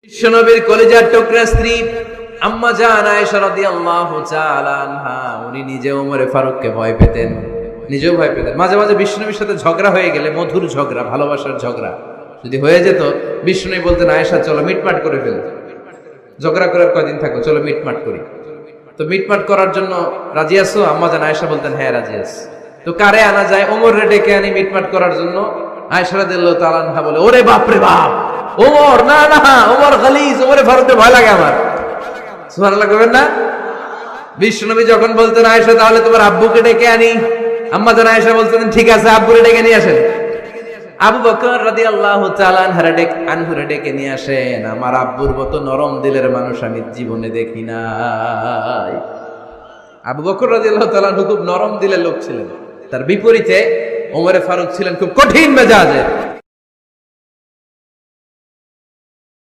বিশ্বনবীর কলিজার টুকরা স্ত্রী আম্মা জান আয়েশা রাদিয়াল্লাহু তাআলা আনহা উনি নিজে ওমরে ফারুককে ভয় পেতেন, নিজেও ভয় পেতেন। মাঝে মাঝে বিশ্বনবীর সাথে ঝগড়া হয়ে গেলে, মধুর ঝগড়া, ভালোবাসার ঝগড়া যদি হয়ে যেত, বিশ্বনবী বলতেন আয়েশা চলো মিটমাট করে ফেল, ঝগড়া করার কয়দিন থাকো, চলো মিটমাট করি। তো মিটমাট করার জন্য রাজি আছো? আম্মা জান আয়েশা বলতেন হ্যাঁ রাজি আছি। তো কারে আনা যায়? ওমরে ডেকে আনি মিটমাট করার জন্য। আয়েশা রাদিয়াল্লাহু তাআলা আনহা বলে ওরে বাপ রে বাপ, ওমর না না, ওমর গালিজ, ওমরে ফারুককে ভয় লাগে আমার। সুবহানাল্লাহ কইবেন না? বিশ্বনবী যখন বলতেন আয়েশা তাহলে তোমার আব্বুকে ডেকে আনি, আম্মা জান আয়েশা বলতেন ঠিক আছে আব্বুরে ডেকে নিয়ে আসেন। আবু বকর রাদিয়াল্লাহু তাআলা আনহুরে ডেকে নিয়ে আসেন। আমার আব্বুর মতো নরম দিলের মানুষ আমি জীবনে দেখি নাই। আবু বকর রাদিয়াল্লাহু তাআলা আনহু খুব নরম দিলের লোক ছিলেন, তার বিপরীতে ওমরে ফারুক ছিলেন খুব কঠিন মেজাজের।